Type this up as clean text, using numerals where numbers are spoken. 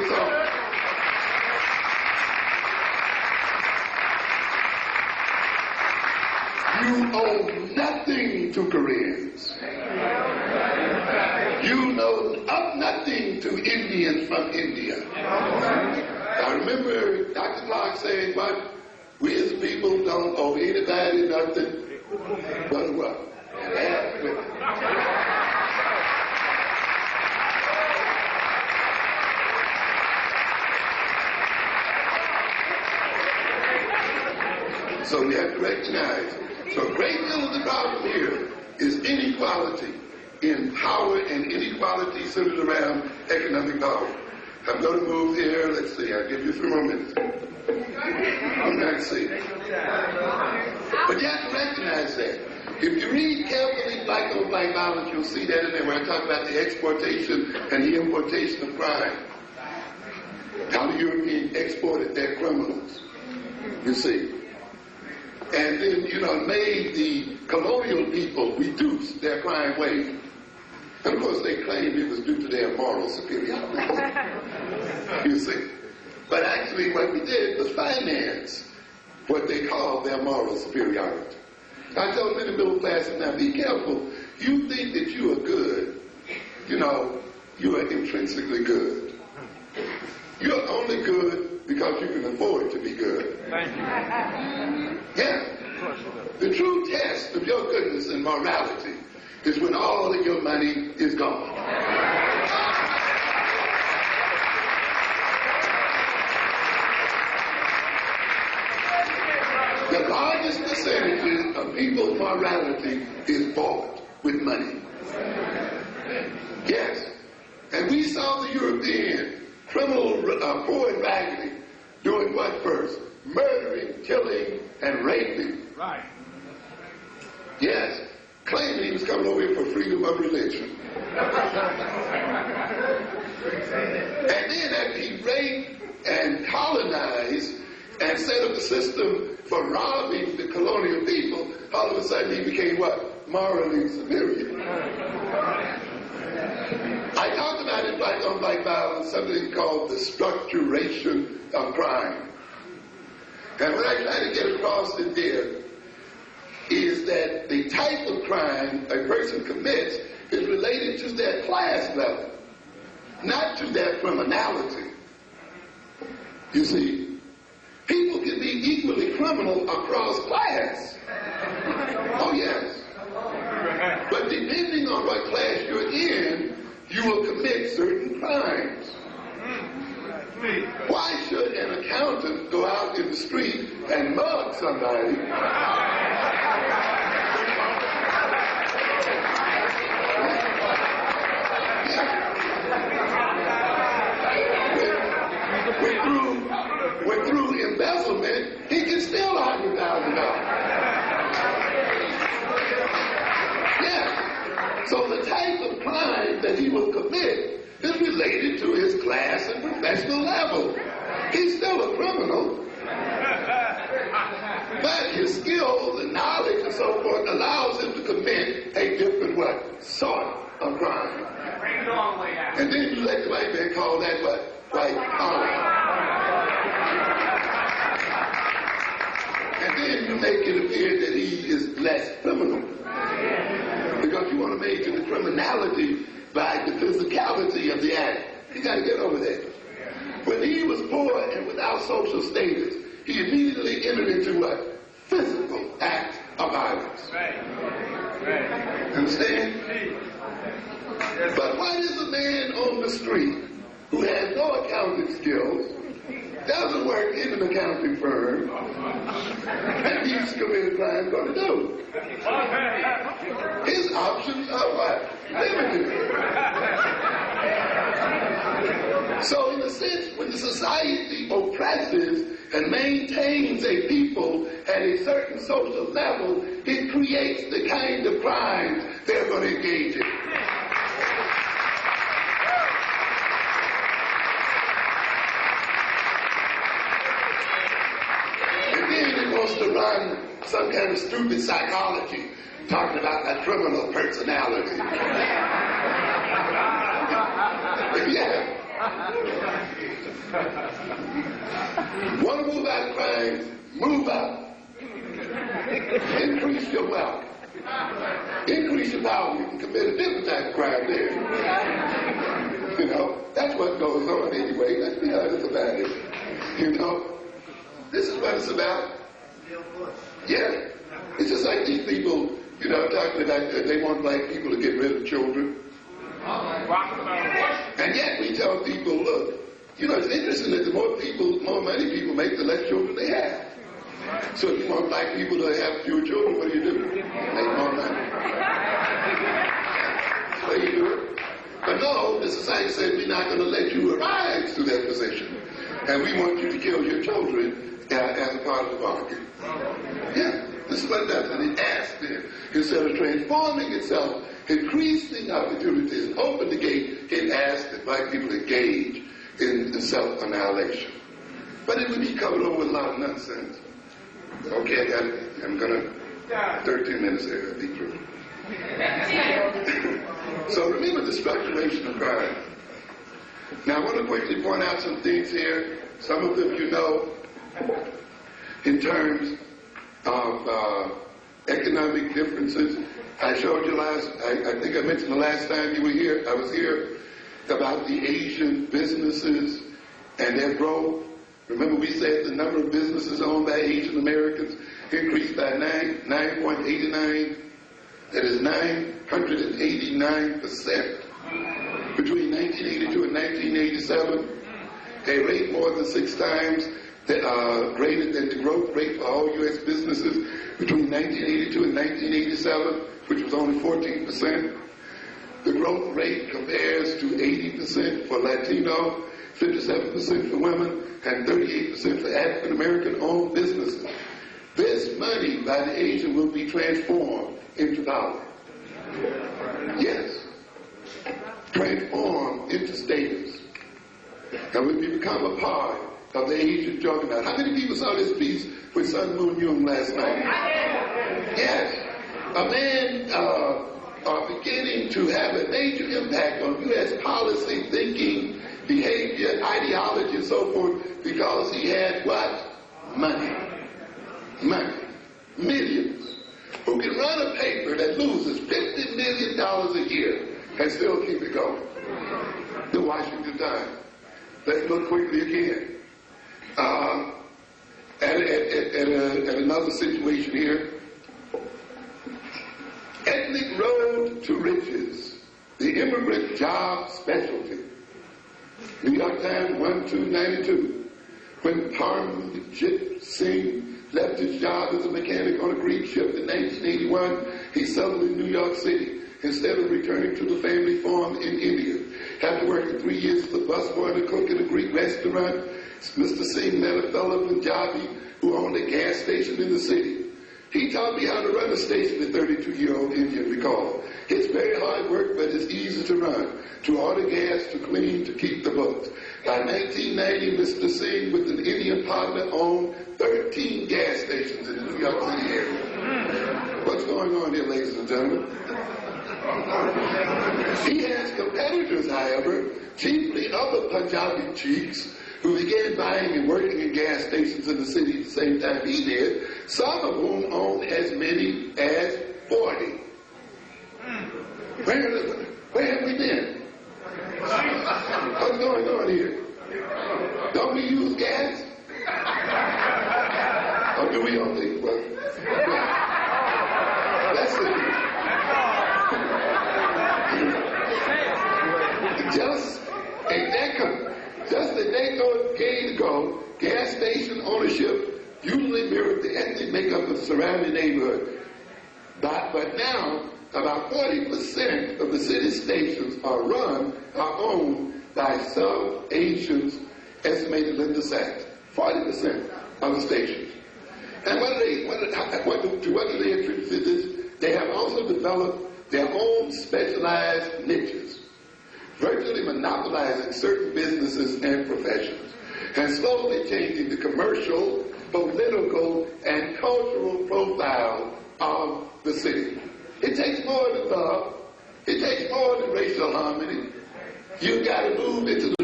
this on. You owe nothing to Koreans. You know of nothing to Indians from India. I remember Dr. Clark saying, what? We as people don't owe anybody nothing but what? So we have to recognize. So a great deal of the problem here is inequality in power and inequality centered around economic power. I'm going to move here. Let's see. I'll give you a few more minutes. Let's see. But you have to recognize that. If you read carefully Black on Black Violence, you'll see that in there where I talk about the exportation and the importation of crime. How the Europeans exported their criminals. You see. And then, made the colonial people reduce their crime wave. And of course, they claimed it was due to their moral superiority. You see. But actually, what we did was finance what they called their moral superiority. I told many middle classes, now be careful. You think that you are good. You are intrinsically good. You're only good because you can afford to be good. Thank you. Yeah. The true test of your goodness and morality is when all of your money is gone. The largest percentage of people's morality is bought with money. Yes. And we saw the European criminal, poor and raggedy, doing what first? Murdering, killing, and raping. Right. Yes. Claiming he was coming over here for freedom of religion. And then after he raped and colonized and set up a system for robbing the colonial people, all of a sudden he became what? Morally superior. I talked about in Black on Black Violence something called the structuration of crime. And what I try to get across in there is that the type of crime a person commits is related to their class level, not to their criminality. You see, people can be equally criminal across class. Oh, yes. But depending on what class you're in, you will commit certain crimes. Why should an accountant go out in the street and mug somebody? When through embezzlement, he can steal $100,000. Yeah. So the type of crime that he will commit is related to his class and professional level. He's still a criminal, but his skills and knowledge and so forth allows him to commit a different what? Sort of crime. And then you let the white man call that what? White collar. And then you make it appear that he is less criminal. Because you want to major the criminality by the physicality of the act. You got to get over that. When he was poor and without social status, he immediately entered into what? Physical act of violence. Understand? But what is a man on the street who has no accounting skills, doesn't work in an accounting firm, and he's committed crime going to do? His options are what? Limited. So in a sense, when the society oppresses and maintains a people at a certain social level, it creates the kind of crimes they're going to engage in. To run some kind of stupid psychology talking about a criminal personality. Yeah. Want to move out of crime? Move out. Increase your wealth. Increase your power. You can commit a different type of crime there. You know, that's what goes on anyway. Let's be honest about it. You know, this is what it's about. Yeah. It's just like these people, you know, talking about that they want black people to get rid of children. And yet we tell people, look, you know, it's interesting that the more money people make, the less children they have. So if you want black people to have fewer children, what do? Make more money. That's the way you do it. But no, the society said we're not going to let you rise to that position. And we want you to kill your children as a part of the bargain. Yeah, this is what it does. And it asks them, instead of transforming itself, increasing opportunities, open the gate, it asks that black people engage in self-annihilation. But it would be covered over with a lot of nonsense. Okay, I'm going to, 13 minutes here, I'll be through. So remember the structuration of crime. Now I want to quickly point out some things here. Some of them you know in terms of economic differences. I showed you I think I mentioned the last time you were here, I was here, about the Asian businesses and their growth. Remember we said the number of businesses owned by Asian Americans increased by 9.89. That is 989% between 1982 and 1987. A rate more than 6 times greater than the growth rate for all U.S. businesses between 1982 and 1987, which was only 14%. The growth rate compares to 80% for Latino, 57% for women, and 38% for African American owned businesses. This money by the Asian will be transformed into dollars. Yes. Transformed into status. And will become a part of the Asian juggernaut. How many people saw this piece with Sun Moon Young last night? Yes. A man beginning to have a major impact on U.S. policy, thinking, behavior, ideology, and so forth, because he had what? Money. Money. Millions. Who can run a paper that loses $50 million a year and still keep it going. The Washington Times. Let's look quickly again. At another situation here. Ethnic Road to Riches, the immigrant job specialty. New York Times 1292. When Parmjit Singh left his job as a mechanic on a Greek ship in 1981, he settled in New York City instead of returning to the family farm in India. After working 3 years as a busboy and a cook in a Greek restaurant, Mr. Singh met a fellow Punjabi who owned a gas station in the city. He taught me how to run a station, the 32-year-old Indian recalled. It's very hard work, but it's easy to run. To order gas, to clean, to keep the books. By 1990, Mr. Singh, with an Indian partner, owned 13 gas stations in the New York City area. What's going on here, ladies and gentlemen? He has competitors, however, chiefly other Punjabi chiefs, who began buying and working in gas stations in the city at the same time he did, some of whom owned as many as 40. Where have we been? What's going on here? Don't we use gas? Or do we only? Well, that's it. Just a decade ago, gas station ownership usually mirrored the ethnic makeup of the surrounding neighborhood. But now, about 40% of the city stations are owned by South Asians, estimated in the South. 40% of the stations. And what do they attribute to this? They have also developed their own specialized niches, virtually monopolizing certain businesses and professions, and slowly changing the commercial, political, and cultural profile of the city. It takes more than love. It takes more than racial harmony. You've got to move into the